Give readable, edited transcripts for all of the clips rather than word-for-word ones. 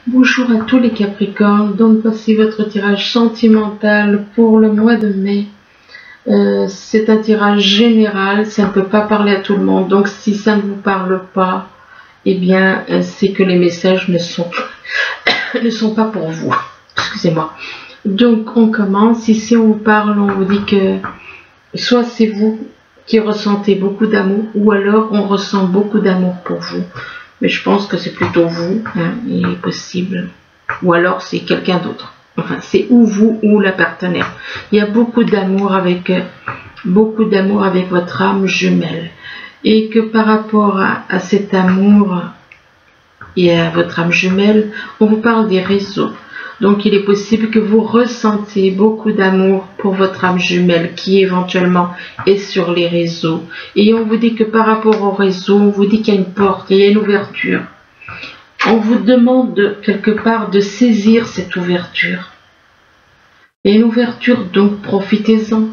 Bonjour à tous les Capricornes, donc voici votre tirage sentimental pour le mois de mai. C'est un tirage général, ça ne peut pas parler à tout le monde, donc si ça ne vous parle pas, eh bien c'est que les messages ne sont pas pour vous. Excusez-moi. Donc on commence, ici on vous parle, on vous dit que soit c'est vous qui ressentez beaucoup d'amour, ou alors on ressent beaucoup d'amour pour vous. Mais je pense que c'est plutôt vous, hein, il est possible. Ou alors c'est quelqu'un d'autre. Enfin, c'est ou vous ou la partenaire. Il y a beaucoup d'amour avec votre âme jumelle. Et que par rapport à cet amour et à votre âme jumelle, on vous parle des réseaux. Donc il est possible que vous ressentiez beaucoup d'amour pour votre âme jumelle qui éventuellement est sur les réseaux. Et on vous dit que par rapport au réseau, on vous dit qu'il y a une porte, il y a une ouverture. On vous demande quelque part de saisir cette ouverture. Il y a une ouverture, donc profitez-en.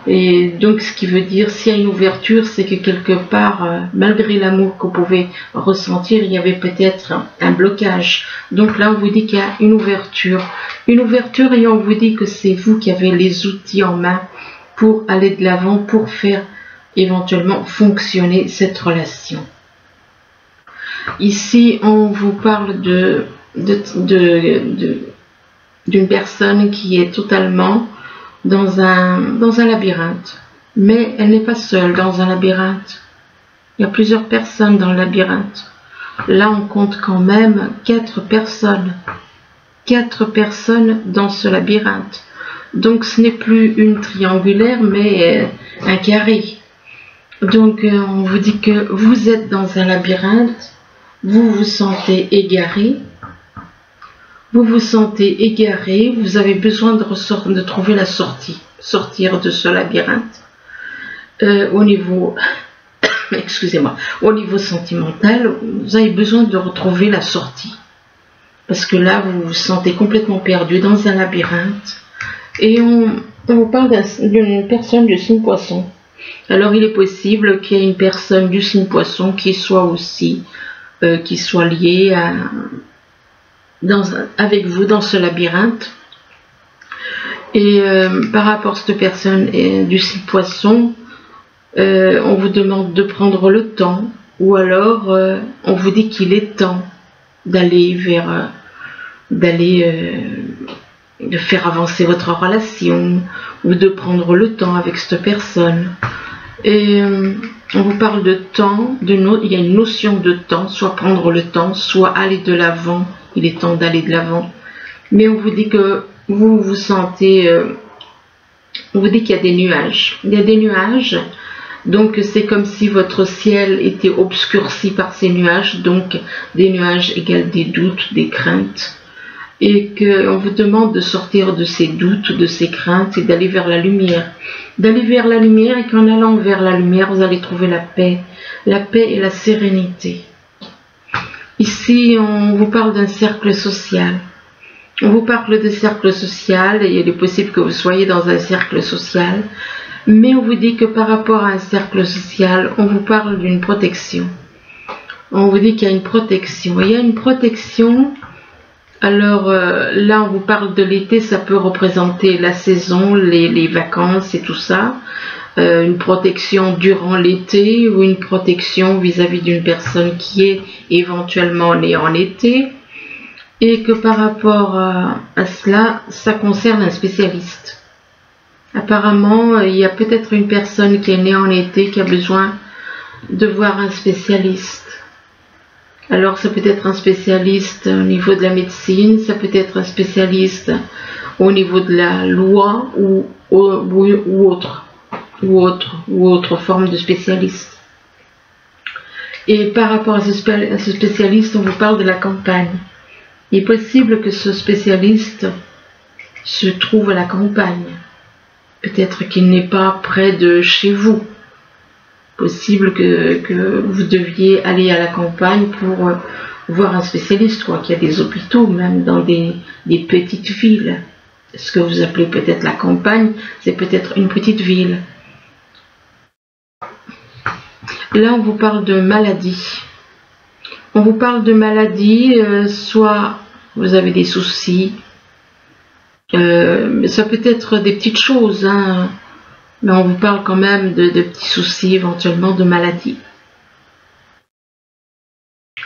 Et donc ce qui veut dire, s'il y a une ouverture, c'est que quelque part, malgré l'amour que vous pouvez ressentir, il y avait peut-être un blocage. Donc là, on vous dit qu'il y a une ouverture et on vous dit que c'est vous qui avez les outils en main pour aller de l'avant, pour faire éventuellement fonctionner cette relation. Ici, on vous parle d'une personne qui est totalement dans un labyrinthe, mais elle n'est pas seule dans un labyrinthe. Il y a plusieurs personnes dans le labyrinthe. Là, on compte quand même 4 personnes. 4 personnes dans ce labyrinthe. Donc, ce n'est plus une triangulaire, mais un carré. Donc, on vous dit que vous êtes dans un labyrinthe, vous vous sentez égaré. Vous vous sentez égaré, vous avez besoin de trouver la sortie, sortir de ce labyrinthe. Au niveau, excusez-moi, au niveau sentimental, vous avez besoin de retrouver la sortie. Parce que là, vous vous sentez complètement perdu dans un labyrinthe. Et on vous parle d'une personne du signe poisson. Alors, il est possible qu'il y ait une personne du signe poisson qui soit aussi, qui soit liée avec vous dans ce labyrinthe. Et par rapport à cette personne du signe poisson, on vous demande de prendre le temps, ou alors on vous dit qu'il est temps d'aller de faire avancer votre relation, ou de prendre le temps avec cette personne. Et on vous parle de temps, il y a une notion de temps, soit prendre le temps, soit aller de l'avant. Il est temps d'aller de l'avant. Mais on vous dit que vous vous sentez, on vous dit qu'il y a des nuages. Il y a des nuages, donc c'est comme si votre ciel était obscurci par ces nuages. Donc des nuages égale des doutes, des craintes. Et qu'on vous demande de sortir de ces doutes, de ces craintes et d'aller vers la lumière. D'aller vers la lumière et qu'en allant vers la lumière, vous allez trouver la paix et la sérénité. Ici, on vous parle d'un cercle social. On vous parle de cercle social et il est possible que vous soyez dans un cercle social. Mais on vous dit que par rapport à un cercle social, on vous parle d'une protection. On vous dit qu'il y a une protection. Il y a une protection. Alors là, on vous parle de l'été, ça peut représenter la saison, les vacances et tout ça. Une protection durant l'été ou une protection vis-à-vis d'une personne qui est éventuellement née en été. Et que par rapport à cela, ça concerne un spécialiste. Apparemment, il y a peut-être une personne qui est née en été qui a besoin de voir un spécialiste. Alors, ça peut être un spécialiste au niveau de la médecine, ça peut être un spécialiste au niveau de la loi ou autre forme de spécialiste. Et par rapport à ce spécialiste, on vous parle de la campagne. Il est possible que ce spécialiste se trouve à la campagne. Peut-être qu'il n'est pas près de chez vous. Possible que vous deviez aller à la campagne pour voir un spécialiste, quoi. Qu'il y a des hôpitaux, même dans des petites villes. Ce que vous appelez peut-être la campagne, c'est peut-être une petite ville. Là, on vous parle de maladie. On vous parle de maladie, soit vous avez des soucis, ça peut être des petites choses, hein, mais on vous parle quand même de petits soucis, éventuellement de maladie.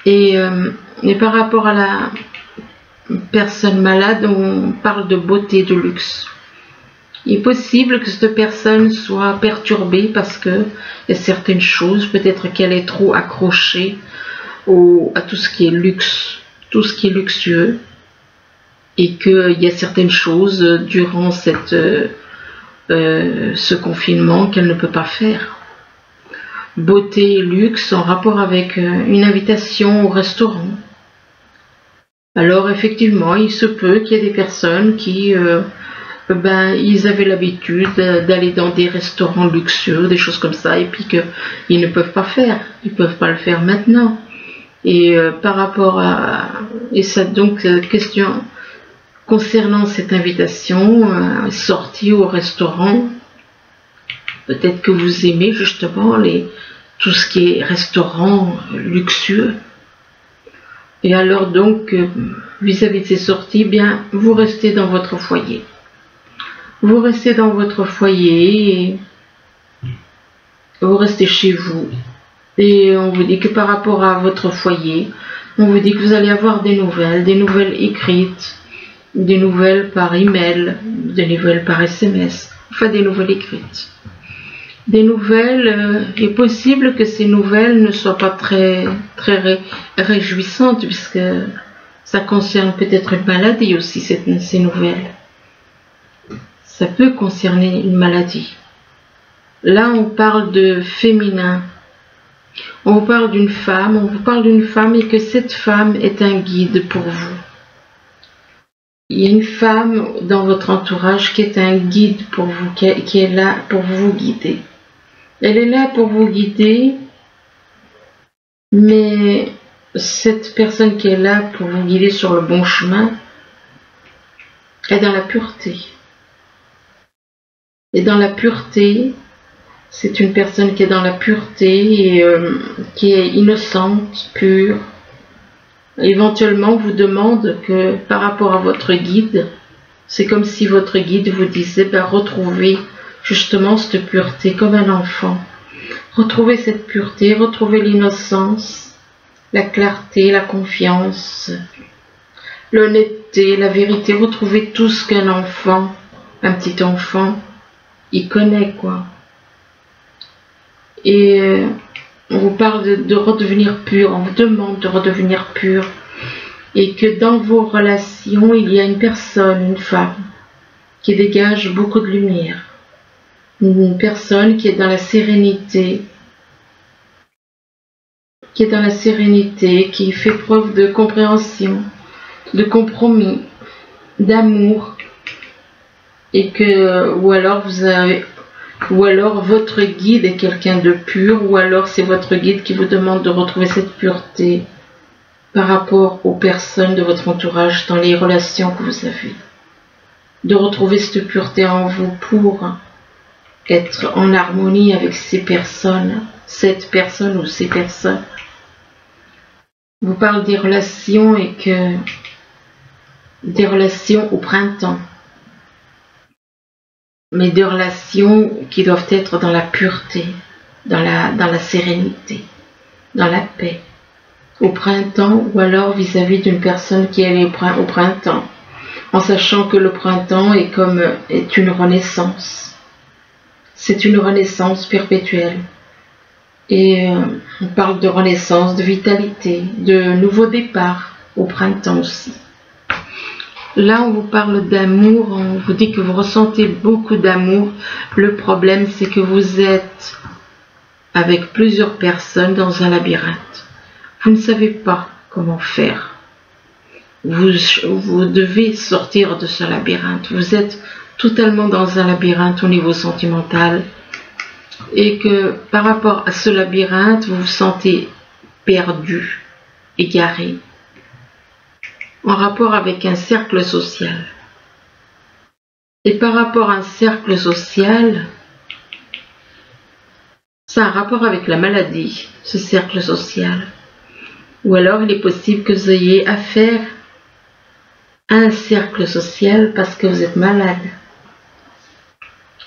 Et par rapport à la personne malade, on parle de beauté, de luxe. Il est possible que cette personne soit perturbée parce que il y a certaines choses, peut-être qu'elle est trop accrochée à tout ce qui est luxe, tout ce qui est luxueux, et qu'il y a certaines choses durant ce confinement qu'elle ne peut pas faire. Beauté et luxe en rapport avec une invitation au restaurant. Alors effectivement, il se peut qu'il y ait des personnes qui ils avaient l'habitude d'aller dans des restaurants luxueux, des choses comme ça, et puis qu'ils ne peuvent pas faire, ils peuvent pas le faire maintenant. Et par rapport à ça, donc question concernant cette invitation, sortie au restaurant, peut-être que vous aimez justement tout ce qui est restaurant luxueux. Et alors donc, vis-à-vis de ces sorties, bien, vous restez dans votre foyer. Vous restez dans votre foyer, et vous restez chez vous. Et on vous dit que par rapport à votre foyer, on vous dit que vous allez avoir des nouvelles écrites, des nouvelles par email, des nouvelles par SMS, enfin des nouvelles écrites. Des nouvelles, il est possible que ces nouvelles ne soient pas très réjouissantes, puisque ça concerne peut-être une maladie aussi, ces nouvelles. Ça peut concerner une maladie. Là, on parle de féminin. On vous parle d'une femme, et que cette femme est un guide pour vous. Il y a une femme dans votre entourage qui est un guide pour vous, qui est là pour vous guider. Elle est là pour vous guider, mais cette personne qui est là pour vous guider sur le bon chemin est dans la pureté. Et dans la pureté, c'est une personne qui est dans la pureté et qui est innocente, pure. Éventuellement, vous demande que par rapport à votre guide, c'est comme si votre guide vous disait, retrouvez justement cette pureté comme un enfant. Retrouvez cette pureté, retrouvez l'innocence, la clarté, la confiance, l'honnêteté, la vérité. Retrouvez tout ce qu'un enfant, un petit enfant, il connaît, quoi. Et on vous parle de redevenir pur, on vous demande de redevenir pur. Et que dans vos relations, il y a une personne, une femme, qui dégage beaucoup de lumière. Une personne qui est dans la sérénité, qui fait preuve de compréhension, de compromis, d'amour, et que, ou alors votre guide est quelqu'un de pur, ou alors c'est votre guide qui vous demande de retrouver cette pureté par rapport aux personnes de votre entourage, dans les relations que vous avez. De retrouver cette pureté en vous pour être en harmonie avec cette personne ou ces personnes. Je vous parle des relations et que des relations au printemps, mais des relations qui doivent être dans la pureté, dans la sérénité, dans la paix. Au printemps, ou alors vis-à-vis d'une personne qui est au printemps, en sachant que le printemps est une renaissance. C'est une renaissance perpétuelle. Et on parle de renaissance, de vitalité, de nouveau départ au printemps aussi. Là, on vous parle d'amour, on vous dit que vous ressentez beaucoup d'amour. Le problème, c'est que vous êtes avec plusieurs personnes dans un labyrinthe. Vous ne savez pas comment faire. Vous devez sortir de ce labyrinthe. Vous êtes totalement dans un labyrinthe au niveau sentimental. Et que par rapport à ce labyrinthe, vous vous sentez perdu, égaré, en rapport avec un cercle social. Et par rapport à un cercle social, ça a un rapport avec la maladie, ce cercle social. Ou alors il est possible que vous ayez affaire à un cercle social parce que vous êtes malade.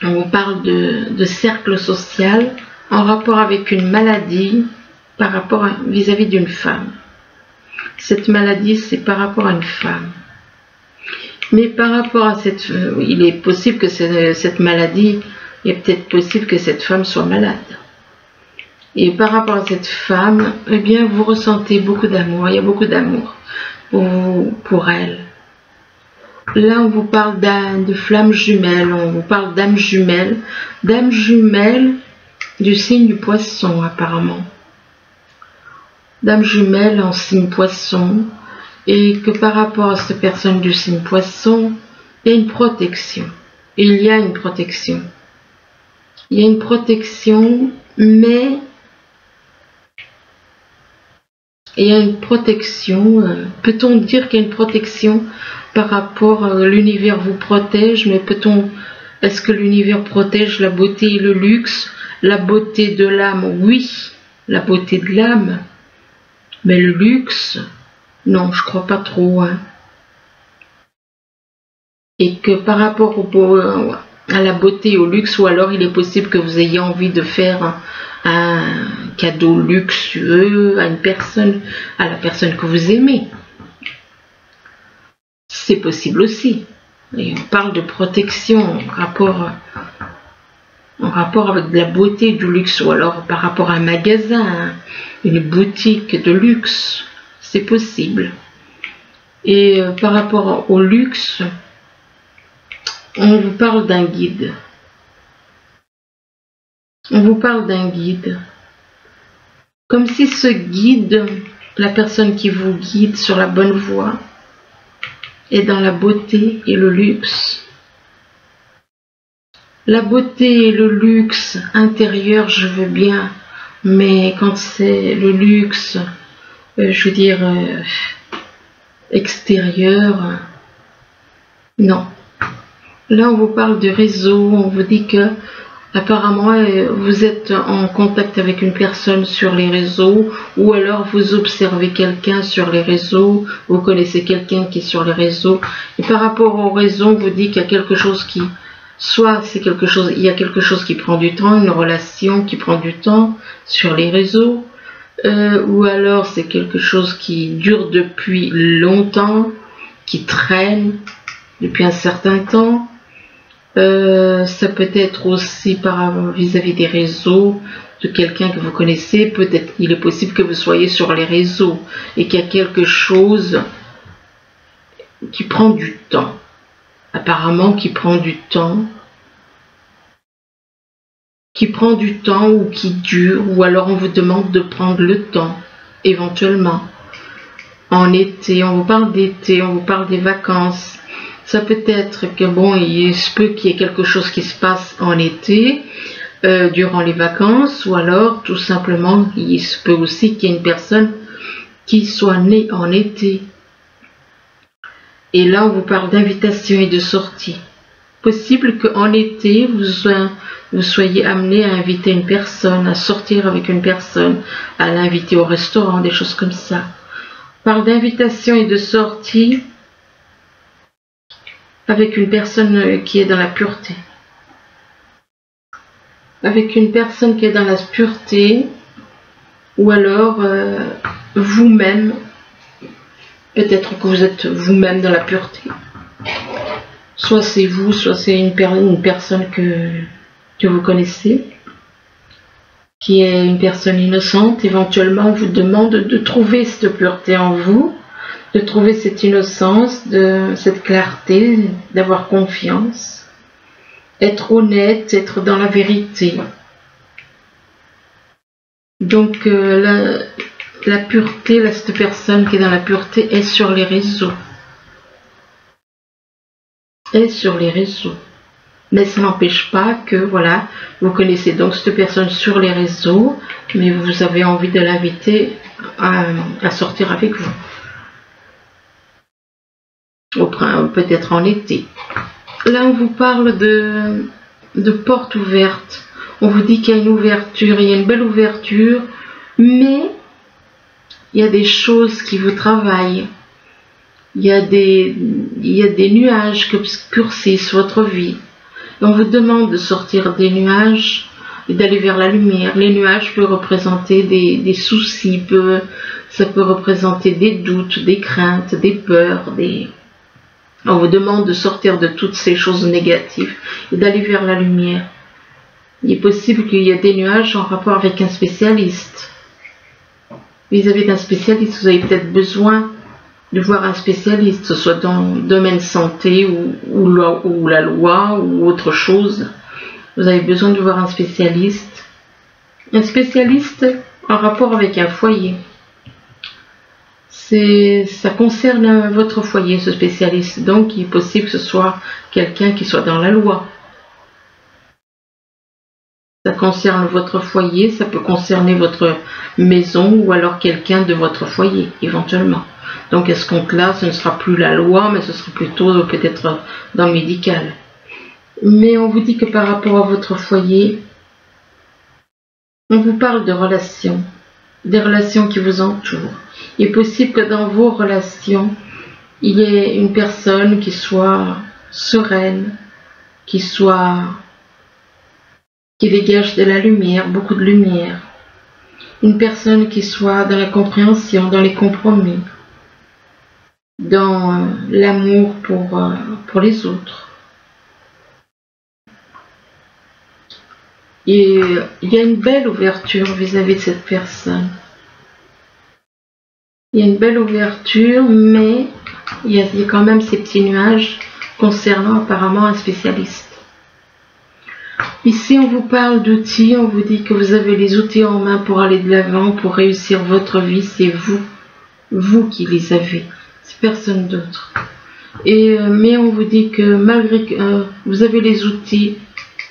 On vous parle de cercle social en rapport avec une maladie par rapport vis-à-vis d'une femme. Cette maladie, c'est par rapport à une femme. Mais par rapport à cette... il est possible que cette maladie, il est peut-être possible que cette femme soit malade. Et par rapport à cette femme, eh bien, vous ressentez beaucoup d'amour. Il y a beaucoup d'amour pour elle. Là, on vous parle de flammes jumelles, on vous parle d'âme jumelle du signe du poisson, apparemment. D'âme jumelle en signe poisson, et que par rapport à cette personne du signe poisson, il y a une protection. Il y a une protection. Il y a une protection, mais il y a une protection. Peut-on dire qu'il y a une protection par rapport à l'univers vous protège, mais est-ce que l'univers protège la beauté et le luxe? La beauté de l'âme, oui, la beauté de l'âme, mais le luxe, non, je crois pas trop. Hein. Et que par rapport à la beauté et au luxe, ou alors il est possible que vous ayez envie de faire un cadeau luxueux à à la personne que vous aimez. C'est possible aussi. Et on parle de protection en rapport avec de la beauté, du luxe, ou alors par rapport à un magasin, une boutique de luxe. C'est possible. Et par rapport au luxe, on vous parle d'un guide. On vous parle d'un guide. Comme si ce guide, la personne qui vous guide sur la bonne voie, est dans la beauté et le luxe. La beauté et le luxe intérieur, je veux bien, mais quand c'est le luxe, je veux dire, extérieur, non. Là, on vous parle de réseau, on vous dit que apparemment vous êtes en contact avec une personne sur les réseaux, ou alors vous observez quelqu'un sur les réseaux, vous connaissez quelqu'un qui est sur les réseaux, et par rapport au réseau, on vous dit qu'il y a quelque chose qui, soit c'est quelque chose, il y a quelque chose qui prend du temps, une relation qui prend du temps sur les réseaux, ou alors c'est quelque chose qui dure depuis longtemps, qui traîne depuis un certain temps. Ça peut être aussi vis-à-vis des réseaux, de quelqu'un que vous connaissez. Peut-être il est possible que vous soyez sur les réseaux et qu'il y a quelque chose qui prend du temps, apparemment qui prend du temps, ou qui dure, ou alors on vous demande de prendre le temps, éventuellement. En été, on vous parle d'été, on vous parle des vacances. Ça peut être que, bon, il se peut qu'il y ait quelque chose qui se passe en été, durant les vacances, ou alors, tout simplement, il se peut aussi qu'il y ait une personne qui soit née en été. Et là, on vous parle d'invitation et de sortie. Possible qu'en été, vous soyez amené à inviter une personne, à sortir avec une personne, à l'inviter au restaurant, des choses comme ça. On parle d'invitation et de sortie avec une personne qui est dans la pureté. Avec une personne qui est dans la pureté, ou alors vous-même, peut-être que vous êtes vous-même dans la pureté. Soit c'est vous, soit c'est une personne que vous connaissez, qui est une personne innocente. Éventuellement, on vous demande de trouver cette pureté en vous, de trouver cette innocence, cette clarté, d'avoir confiance, être honnête, être dans la vérité. Donc la pureté, cette personne qui est dans la pureté est sur les réseaux. Est sur les réseaux. Mais ça n'empêche pas que, voilà, vous connaissez donc cette personne sur les réseaux, mais vous avez envie de l'inviter à sortir avec vous. Peut-être en été. Là, on vous parle de porte ouverte. On vous dit qu'il y a une ouverture, il y a une belle ouverture, mais il y a des choses qui vous travaillent. Il y a des nuages qui obscurcissent votre vie. Et on vous demande de sortir des nuages et d'aller vers la lumière. Les nuages peuvent représenter des soucis, ça peut représenter des doutes, des craintes, des peurs. On vous demande de sortir de toutes ces choses négatives et d'aller vers la lumière. Il est possible qu'il y ait des nuages en rapport avec un spécialiste. Vis-à-vis d'un spécialiste, vous avez peut-être besoin de voir un spécialiste, que ce soit dans le domaine santé ou la loi ou autre chose. Vous avez besoin de voir un spécialiste. Un spécialiste en rapport avec un foyer. Ça concerne votre foyer, ce spécialiste. Donc, il est possible que ce soit quelqu'un qui soit dans la loi. Ça concerne votre foyer, ça peut concerner votre maison ou alors quelqu'un de votre foyer, éventuellement. Donc, à ce compte-là, ce ne sera plus la loi, mais ce sera plutôt peut-être dans le médical. Mais on vous dit que par rapport à votre foyer, on vous parle de relations, des relations qui vous entourent. Il est possible que dans vos relations, il y ait une personne qui soit sereine, qui dégage de la lumière, beaucoup de lumière. Une personne qui soit dans la compréhension, dans les compromis, dans l'amour pour les autres. Et il y a une belle ouverture vis-à-vis de cette personne. Il y a une belle ouverture, mais il y a quand même ces petits nuages concernant apparemment un spécialiste. Ici, on vous parle d'outils, on vous dit que vous avez les outils en main pour aller de l'avant, pour réussir votre vie, c'est vous qui les avez, c'est personne d'autre. Mais on vous dit que malgré que vous avez les outils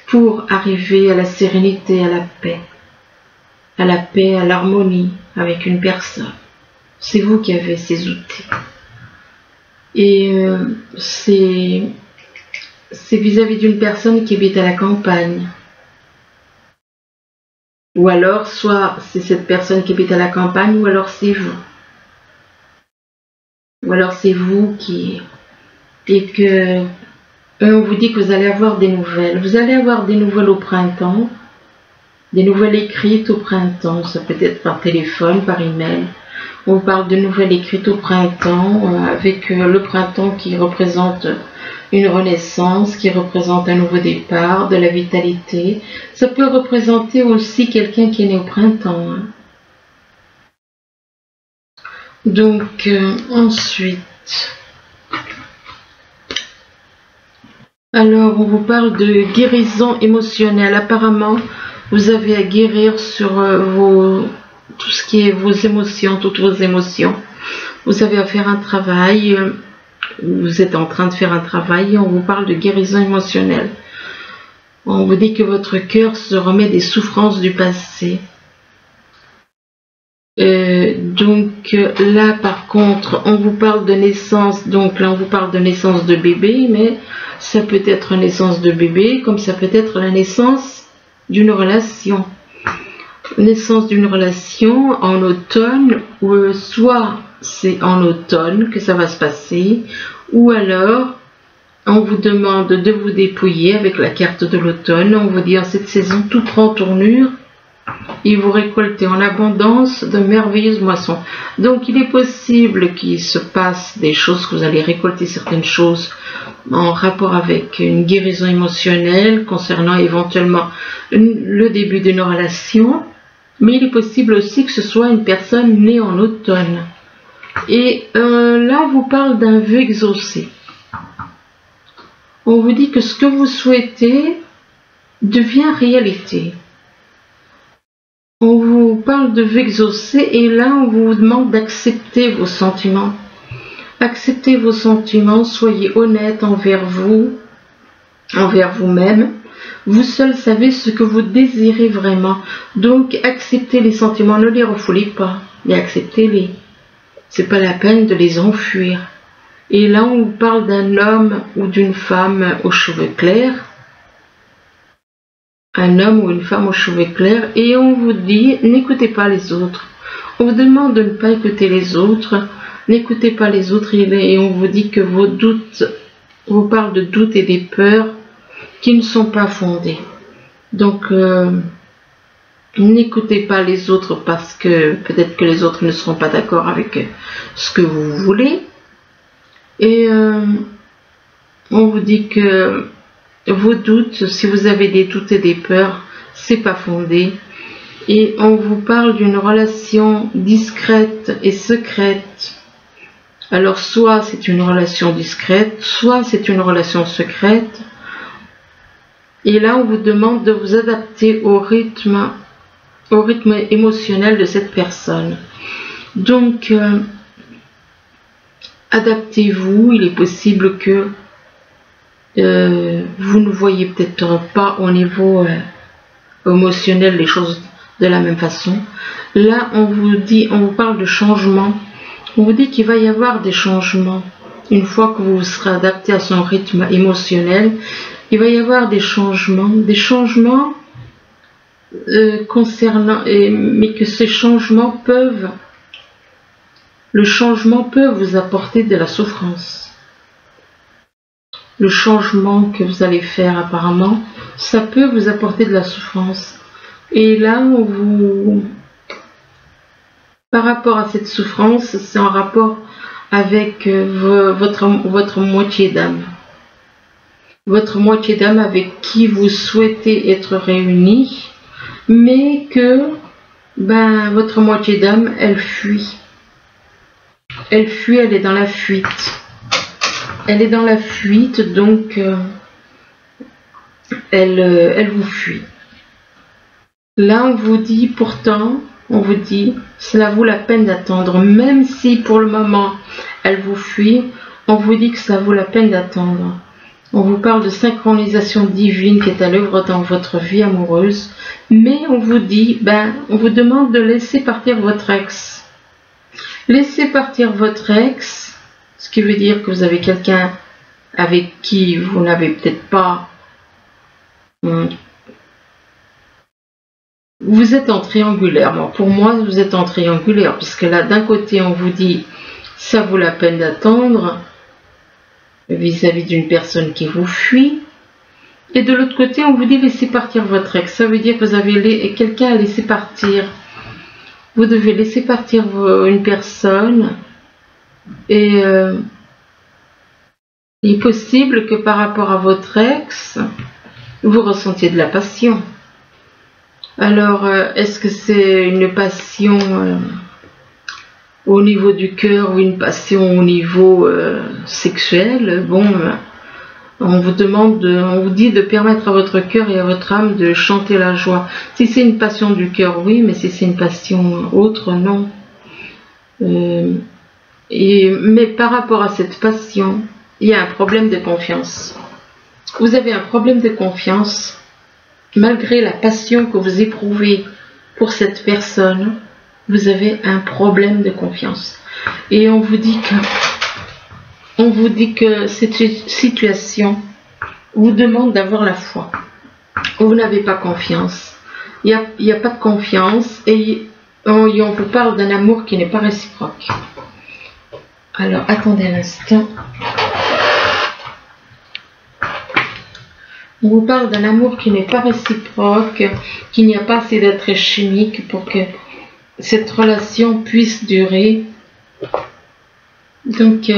pour arriver à la sérénité, à la paix, à l'harmonie avec une personne. C'est vous qui avez ces outils. Et c'est vis-à-vis d'une personne qui habite à la campagne. Ou alors, soit c'est cette personne qui habite à la campagne, ou alors c'est vous. Ou alors c'est vous qui... Et que... on vous dit que vous allez avoir des nouvelles. Vous allez avoir des nouvelles au printemps. Des nouvelles écrites au printemps. Ça peut être par téléphone, par email. On vous parle de nouvelles écrites au printemps, avec le printemps qui représente une renaissance, qui représente un nouveau départ, de la vitalité. Ça peut représenter aussi quelqu'un qui est né au printemps. Hein. Donc, ensuite... Alors, on vous parle de guérison émotionnelle. Apparemment, vous avez à guérir sur tout ce qui est vos émotions, toutes vos émotions. Vous avez à faire un travail, vous êtes en train de faire un travail et on vous parle de guérison émotionnelle. On vous dit que votre cœur se remet des souffrances du passé. Donc là, par contre, on vous parle de naissance. Donc là, on vous parle de naissance de bébé, mais ça peut être naissance de bébé, comme ça peut être la naissance d'une relation. Naissance d'une relation en automne, ou soit c'est en automne que ça va se passer, ou alors on vous demande de vous dépouiller avec la carte de l'automne. On vous dit en cette saison tout prend tournure et vous récoltez en abondance de merveilleuses moissons. Donc il est possible qu'il se passe des choses, que vous allez récolter certaines choses en rapport avec une guérison émotionnelle concernant éventuellement le début d'une relation. Mais il est possible aussi que ce soit une personne née en automne. Et là, on vous parle d'un vœu exaucé. On vous dit que ce que vous souhaitez devient réalité. On vous parle de vœu exaucé et là, on vous demande d'accepter vos sentiments. Acceptez vos sentiments, soyez honnête envers vous, envers vous-même. Vous seul savez ce que vous désirez vraiment. Donc, acceptez les sentiments, ne les refoulez pas, mais acceptez-les. C'est pas la peine de les enfuir. Et là, on vous parle d'un homme ou d'une femme aux cheveux clairs. Un homme ou une femme aux cheveux clairs. Et on vous dit, n'écoutez pas les autres. On vous demande de ne pas écouter les autres. N'écoutez pas les autres et on vous dit que vos doutes, on vous parle de doutes et des peurs qui ne sont pas fondées. Donc, n'écoutez pas les autres parce que peut-être que les autres ne seront pas d'accord avec ce que vous voulez. Et on vous dit que vos doutes, si vous avez des doutes et des peurs, c'est pas fondé. Et on vous parle d'une relation discrète et secrète. Alors soit c'est une relation discrète, soit c'est une relation secrète. Et là on vous demande de vous adapter au rythme émotionnel de cette personne. Donc adaptez-vous. Il est possible que vous ne voyez peut-être pas au niveau émotionnel les choses de la même façon. Là on vous parle de changement. On vous dit qu'il va y avoir des changements. Une fois que vous serez adapté à son rythme émotionnel, il va y avoir des changements concernant, mais que ces changements le changement peut vous apporter de la souffrance. Le changement que vous allez faire apparemment, ça peut vous apporter de la souffrance. Et là, par rapport à cette souffrance, c'est en rapport avec votre moitié d'âme. Votre moitié d'âme avec qui vous souhaitez être réunis, mais que votre moitié d'âme, elle fuit. Elle fuit, elle est dans la fuite. Elle est dans la fuite, donc elle vous fuit. Là, on vous dit pourtant, cela vaut la peine d'attendre. Même si pour le moment, elle vous fuit, on vous dit que ça vaut la peine d'attendre. On vous parle de synchronisation divine qui est à l'œuvre dans votre vie amoureuse. Mais on vous dit, on vous demande de laisser partir votre ex. Laissez partir votre ex, ce qui veut dire que vous avez quelqu'un avec qui vous n'avez peut-être pas... Vous êtes en triangulaire. Pour moi, vous êtes en triangulaire, puisque là, d'un côté, on vous dit, ça vaut la peine d'attendre vis-à-vis d'une personne qui vous fuit. Et de l'autre côté, on vous dit, laissez partir votre ex. Ça veut dire que vous avez quelqu'un à laisser partir. Vous devez laisser partir une personne. Et il est possible que par rapport à votre ex, vous ressentiez de la passion. Alors, est-ce que c'est une passion au niveau du cœur ou une passion au niveau sexuel? Bon, on vous dit de permettre à votre cœur et à votre âme de chanter la joie. Si c'est une passion du cœur, oui, mais si c'est une passion autre, non. Mais par rapport à cette passion, il y a un problème de confiance. Vous avez un problème de confiance. Malgré la passion que vous éprouvez pour cette personne, vous avez un problème de confiance. Et on vous dit que cette situation vous demande d'avoir la foi. Vous n'avez pas confiance. Il n'y a pas de confiance et on vous parle d'un amour qui n'est pas réciproque. Alors, attendez un instant. On vous parle d'un amour qui n'est pas réciproque, qu'il n'y a pas assez d'être chimique pour que cette relation puisse durer. Donc,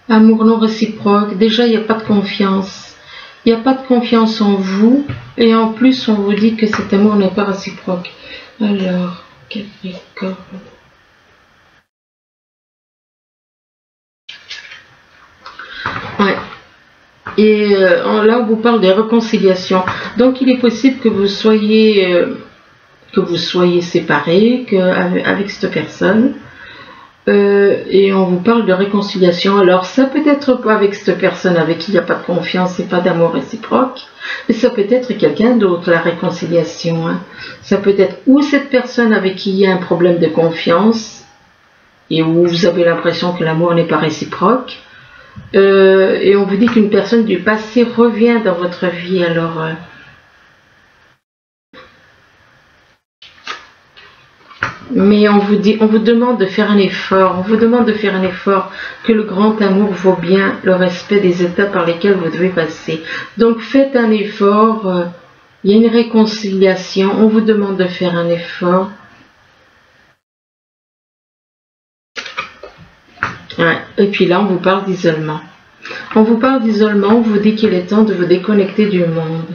amour non réciproque, déjà il n'y a pas de confiance. Il n'y a pas de confiance en vous et en plus on vous dit que cet amour n'est pas réciproque. Alors, Capricorne. Ouais. Et là, on vous parle des réconciliations. Donc, il est possible que vous soyez séparés avec cette personne. Et on vous parle de réconciliation. Alors, ça peut être pas avec cette personne avec qui il n'y a pas de confiance et pas d'amour réciproque. Mais ça peut être quelqu'un d'autre, la réconciliation. Hein. Ça peut être ou cette personne avec qui il y a un problème de confiance et où vous avez l'impression que l'amour n'est pas réciproque. Et on vous dit qu'une personne du passé revient dans votre vie. Alors, Mais on vous demande de faire un effort, on vous demande de faire un effort, que le grand amour vaut bien le respect des étapes par lesquelles vous devez passer. Donc faites un effort, il y a une réconciliation, on vous demande de faire un effort. Ouais. Et puis là, on vous parle d'isolement. On vous parle d'isolement, on vous dit qu'il est temps de vous déconnecter du monde.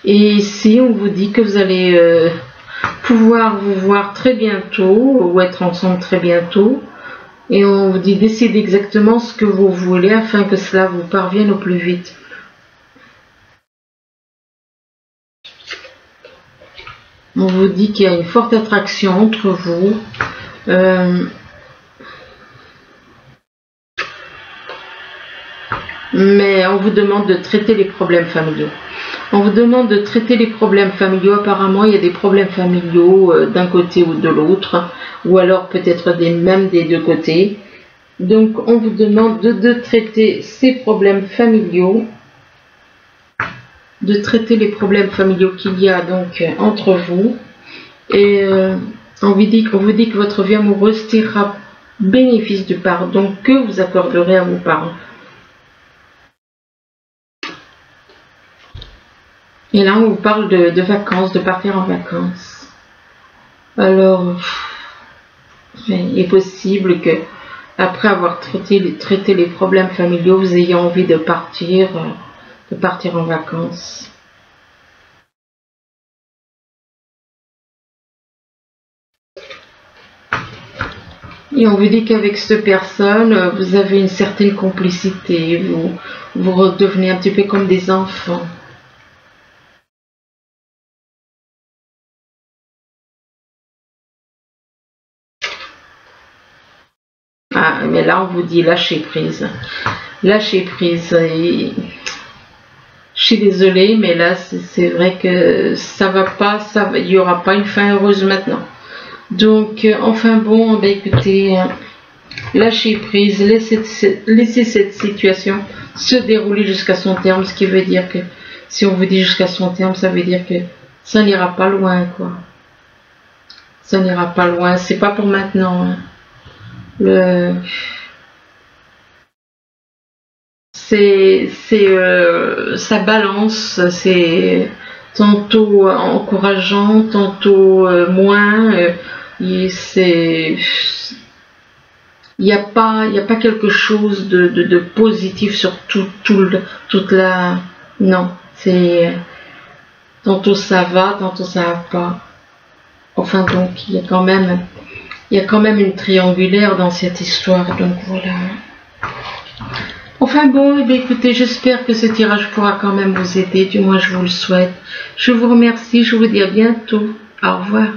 Et ici, on vous dit que vous allez pouvoir vous voir très bientôt, ou être ensemble très bientôt. Et on vous dit décidez exactement ce que vous voulez afin que cela vous parvienne au plus vite. On vous dit qu'il y a une forte attraction entre vous. Mais on vous demande de traiter les problèmes familiaux. On vous demande de traiter les problèmes familiaux. Apparemment, il y a des problèmes familiaux d'un côté ou de l'autre, ou alors peut-être même des deux côtés. Donc, on vous demande de traiter ces problèmes familiaux, de traiter les problèmes familiaux qu'il y a donc entre vous. Et on vous dit que votre vie amoureuse tirera bénéfice du pardon que vous accorderez à vos parents. Et là, on vous parle de vacances, de partir en vacances. Alors, il est possible que, après avoir traité les problèmes familiaux, vous ayez envie de partir en vacances. Et on vous dit qu'avec cette personne, vous avez une certaine complicité, vous redevenez un petit peu comme des enfants. Ah, mais là, on vous dit lâcher prise. Lâcher prise. Et je suis désolée, mais là, c'est vrai que ça va pas, il n'y aura pas une fin heureuse maintenant. Donc, enfin bon, ben écoutez, lâchez prise, laissez cette situation se dérouler jusqu'à son terme, ce qui veut dire que, si on vous dit jusqu'à son terme, ça veut dire que ça n'ira pas loin, quoi. Ça n'ira pas loin, c'est pas pour maintenant, hein. Ça balance, c'est tantôt encourageant, tantôt moins. Il n'y a pas quelque chose de positif sur toute la... Non, c'est... Tantôt ça va, tantôt ça va pas. Enfin donc, il y a quand même une triangulaire dans cette histoire, donc voilà. Enfin bon, eh bien, écoutez, j'espère que ce tirage pourra quand même vous aider, du moins je vous le souhaite. Je vous remercie, je vous dis à bientôt. Au revoir.